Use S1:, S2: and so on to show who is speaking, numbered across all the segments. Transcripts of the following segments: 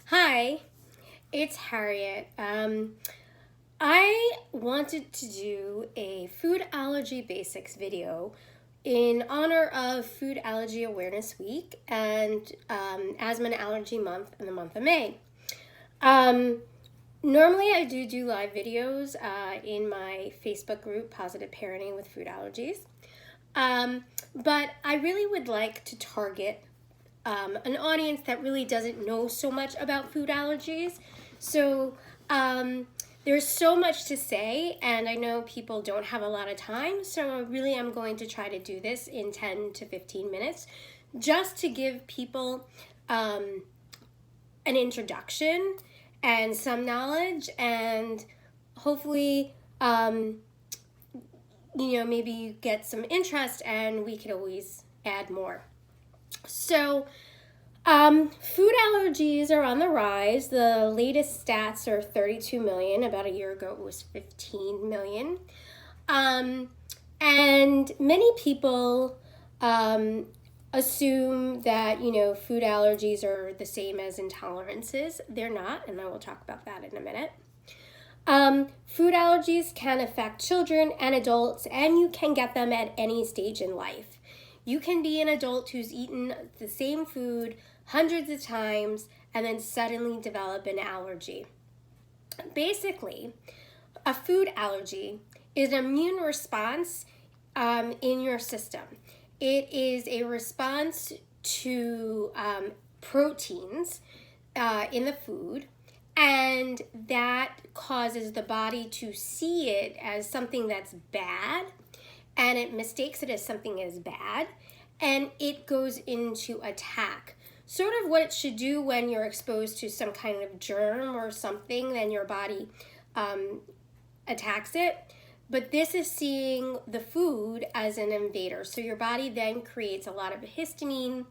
S1: Hi, it's Harriet. I wanted to do a food allergy basics video in honor of Food Allergy Awareness Week and Asthma and Allergy Month in the month of May. Normally I do live videos in my Facebook group, Positive Parenting with Food Allergies. But I really would like to target an audience that really doesn't know so much about food allergies. So there's so much to say, and I know people don't have a lot of time, so really I'm going to try to do this in 10 to 15 minutes just to give people an introduction and some knowledge, and hopefully maybe you get some interest and we could always add more. So, food allergies are on the rise. The latest stats are 32 million. About a year ago, it was 15 million. And many people assume that, food allergies are the same as intolerances. They're not, and I will talk about that in a minute. Food allergies can affect children and adults, and you can get them at any stage in life. You can be an adult who's eaten the same food hundreds of times and then suddenly develop an allergy. Basically, a food allergy is an immune response in your system. It is a response to proteins in the food, and that causes the body to see it as something that's bad, and it mistakes it as something as bad, and it goes into attack. Sort of what it should do when you're exposed to some kind of germ or something, then your body attacks it. But this is seeing the food as an invader. So your body then creates a lot of histamine,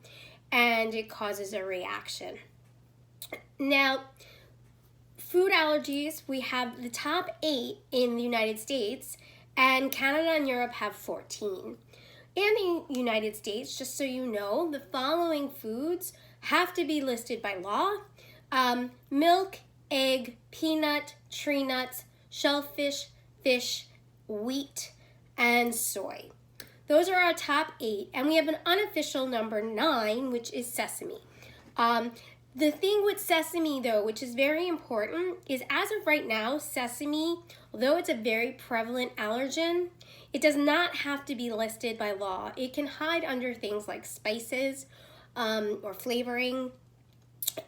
S1: and it causes a reaction. Now, food allergies, we have the top 8 in the United States, and Canada and Europe have 14. In the United States, just so you know, the following foods have to be listed by law: milk, egg, peanut, tree nuts, shellfish, fish, wheat, and soy. Those are our top 8, and we have an unofficial number 9, which is sesame. The thing with sesame, though, which is very important, is as of right now, sesame, although it's a very prevalent allergen, it does not have to be listed by law. It can hide under things like spices or flavoring.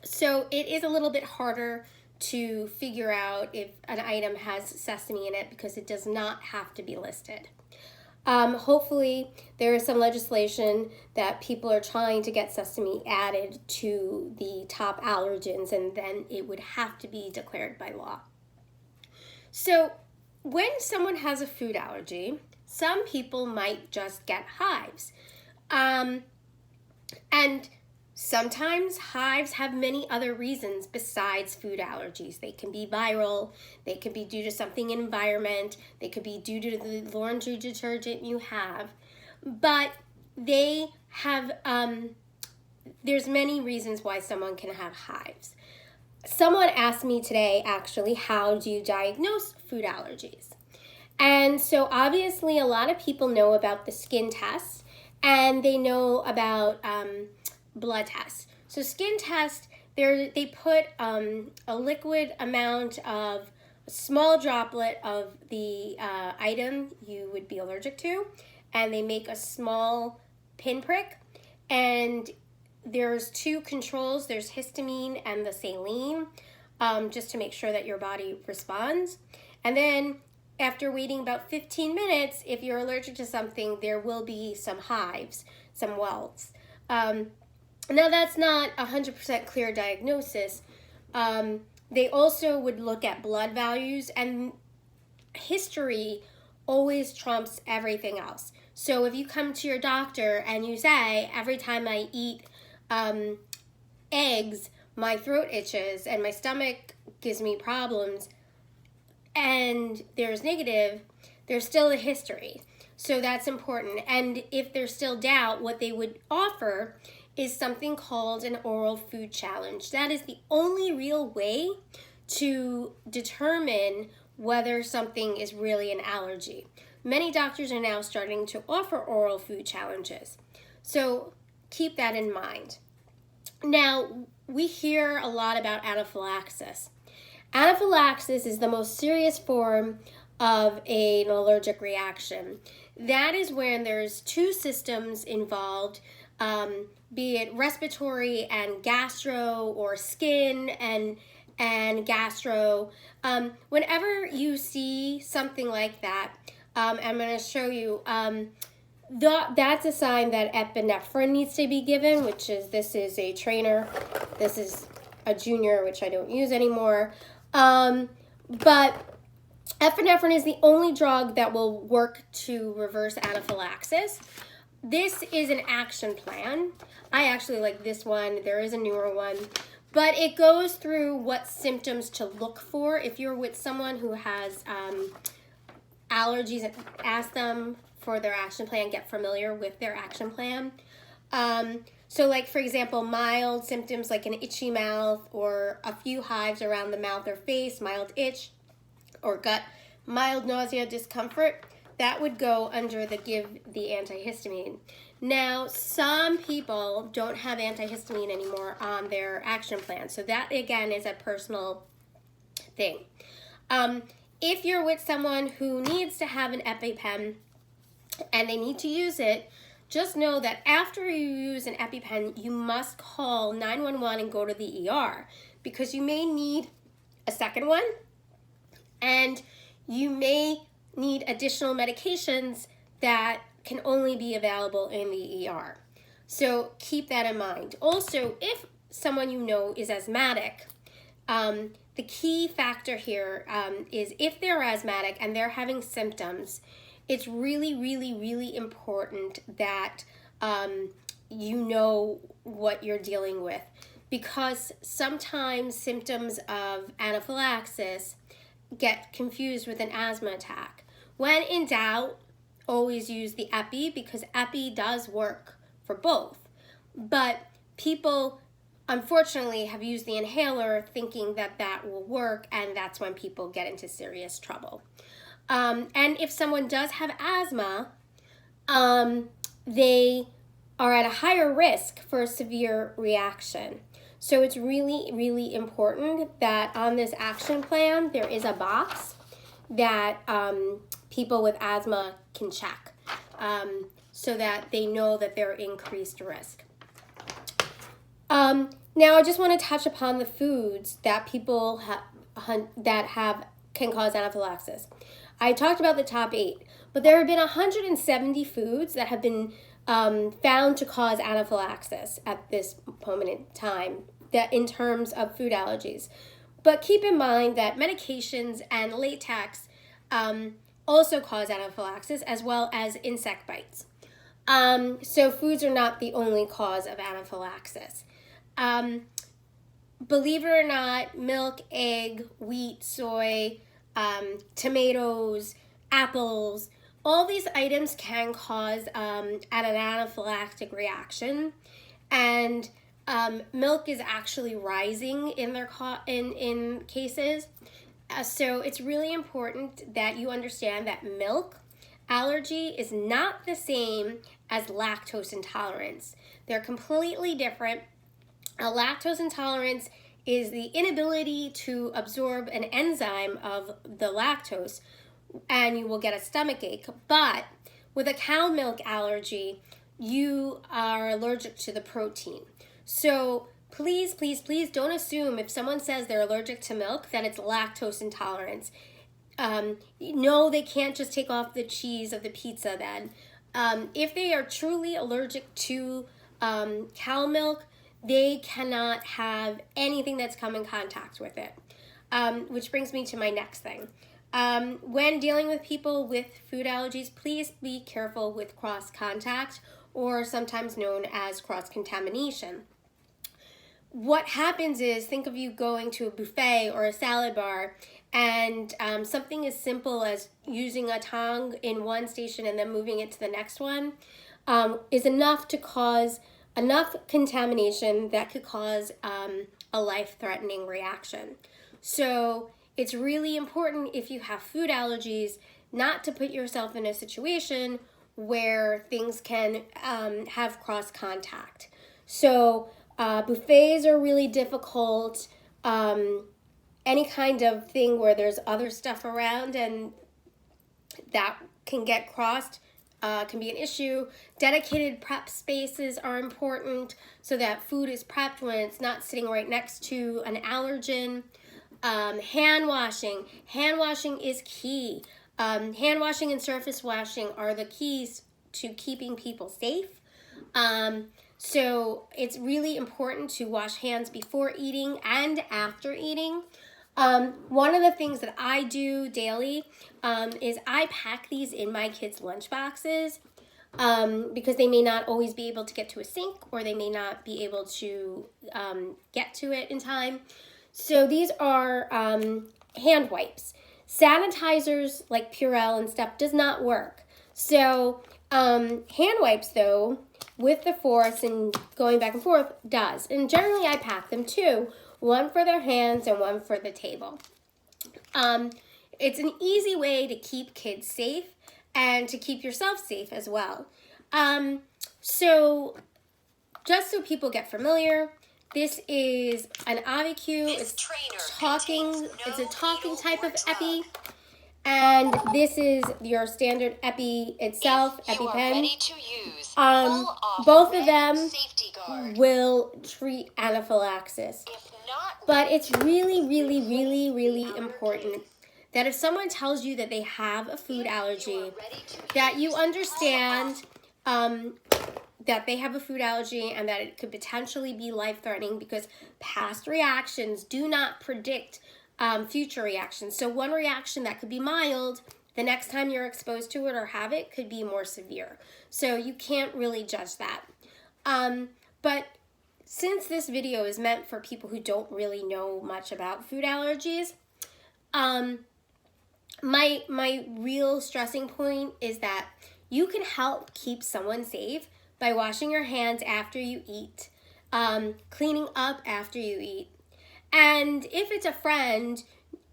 S1: So it is a little bit harder to figure out if an item has sesame in it because it does not have to be listed. Hopefully there is some legislation that people are trying to get sesame added to the top allergens, and then it would have to be declared by law. So when someone has a food allergy, some people might just get hives. And sometimes hives have many other reasons besides food allergies. They can be viral, they can be due to something in environment, they could be due to the laundry detergent you have, but they have, there's many reasons why someone can have hives. Someone asked me today, actually, how do you diagnose food allergies? And so obviously a lot of people know about the skin test, and they know about blood tests. So skin test, they put a liquid amount of a small droplet of the item you would be allergic to, and they make a small pinprick, and there's 2 controls. There's histamine and the saline, just to make sure that your body responds. And then after waiting about 15 minutes, if you're allergic to something, there will be some hives, some welts. Now that's not 100% clear diagnosis. They also would look at blood values, and history always trumps everything else. So if you come to your doctor and you say, every time I eat eggs, my throat itches and my stomach gives me problems, and there's negative, there's still a history. So that's important. And if there's still doubt, what they would offer is something called an oral food challenge. That is the only real way to determine whether something is really an allergy. Many doctors are now starting to offer oral food challenges. So keep that in mind. Now, we hear a lot about anaphylaxis. Anaphylaxis is the most serious form of an allergic reaction. That is when there's two systems involved, be it respiratory and gastro, or skin and gastro. Whenever you see something like that, I'm going to show you, that's a sign that epinephrine needs to be given, which is, this is a trainer, this is a junior, which I don't use anymore. But epinephrine is the only drug that will work to reverse anaphylaxis. This is an action plan. I actually like this one. There is a newer one. But it goes through what symptoms to look for. If you're with someone who has allergies, ask them for their action plan, get familiar with their action plan. So like, for example, mild symptoms like an itchy mouth or a few hives around the mouth or face, mild itch or gut, mild nausea, discomfort, that would go under the give the antihistamine. Now, some people don't have antihistamine anymore on their action plan. So that, again, is a personal thing. If you're with someone who needs to have an EpiPen and they need to use it, just know that after you use an EpiPen, you must call 911 and go to the ER, because you may need a second one and you may need additional medications that can only be available in the ER. So keep that in mind. Also, if someone you know is asthmatic, the key factor here is if they're asthmatic and they're having symptoms, it's really, really, really important that you know what you're dealing with, because sometimes symptoms of anaphylaxis get confused with an asthma attack. When in doubt, always use the Epi, because Epi does work for both. But people, unfortunately, have used the inhaler thinking that that will work, and that's when people get into serious trouble. And if someone does have asthma, they are at a higher risk for a severe reaction. So it's really, really important that on this action plan, there is a box that people with asthma can check, so that they know that they're increased risk. Now, I just want to touch upon the foods that people can cause anaphylaxis. I talked about the top 8, but there have been 170 foods that have been found to cause anaphylaxis at this moment in time, that in terms of food allergies. But keep in mind that medications and latex also cause anaphylaxis, as well as insect bites. So foods are not the only cause of anaphylaxis. Believe it or not, milk, egg, wheat, soy, tomatoes, apples, all these items can cause an anaphylactic reaction, and milk is actually rising in their in cases. So it's really important that you understand that milk allergy is not the same as lactose intolerance. They're completely different. A lactose intolerance is the inability to absorb an enzyme of the lactose, and you will get a stomach ache. But with a cow milk allergy, you are allergic to the protein. So please, please, please don't assume if someone says they're allergic to milk that it's lactose intolerance. No, they can't just take off the cheese of the pizza then. If they are truly allergic to cow milk, they cannot have anything that's come in contact with it. Which brings me to my next thing. When dealing with people with food allergies, please be careful with cross-contact, or sometimes known as cross-contamination. What happens is, think of you going to a buffet or a salad bar, and something as simple as using a tongue in one station and then moving it to the next one is enough to cause enough contamination that could cause a life-threatening reaction. So it's really important if you have food allergies not to put yourself in a situation where things can have cross contact. So buffets are really difficult. Any kind of thing where there's other stuff around and that can get crossed can be an issue. Dedicated prep spaces are important so that food is prepped when it's not sitting right next to an allergen. Hand washing. Hand washing is key. Hand washing and surface washing are the keys to keeping people safe. So it's really important to wash hands before eating and after eating. One of the things that I do daily is I pack these in my kids' lunch boxes because they may not always be able to get to a sink or they may not be able to get to it in time. So these are hand wipes. Sanitizers like Purell and stuff does not work. So hand wipes, though, with the force and going back and forth, does. And generally I pack them too. One for their hands and one for the table. It's an easy way to keep kids safe and to keep yourself safe as well. So just so people get familiar, this is an AviQ. It's a talking type of epi. And this is your standard epi itself, EpiPen. Both of them will treat anaphylaxis. But it's really, really, really, really important that if someone tells you that they have a food allergy, that you understand that they have a food allergy and that it could potentially be life-threatening because past reactions do not predict future reactions. So one reaction that could be mild, the next time you're exposed to it or have it could be more severe. So you can't really judge that. But since this video is meant for people who don't really know much about food allergies, my real stressing point is that you can help keep someone safe by washing your hands after you eat, cleaning up after you eat. And if it's a friend,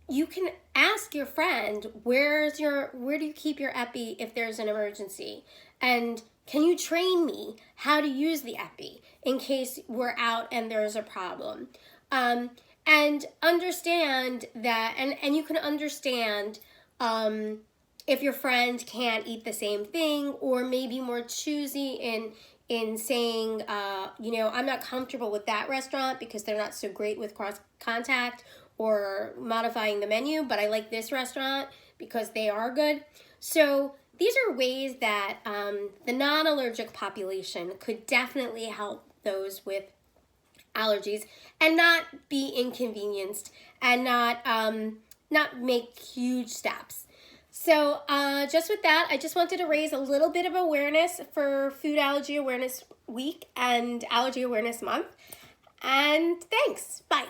S1: you can ask your friend, where do you keep your epi if there's an emergency? And can you train me how to use the epi in case we're out and there's a problem? And understand that, and you can understand if your friend can't eat the same thing or maybe more choosy in saying, I'm not comfortable with that restaurant because they're not so great with cross contact, or modifying the menu, but I like this restaurant because they are good. So these are ways that the non-allergic population could definitely help those with allergies and not be inconvenienced and not make huge steps. So just with that, I just wanted to raise a little bit of awareness for Food Allergy Awareness Week and Allergy Awareness Month. And thanks. Bye.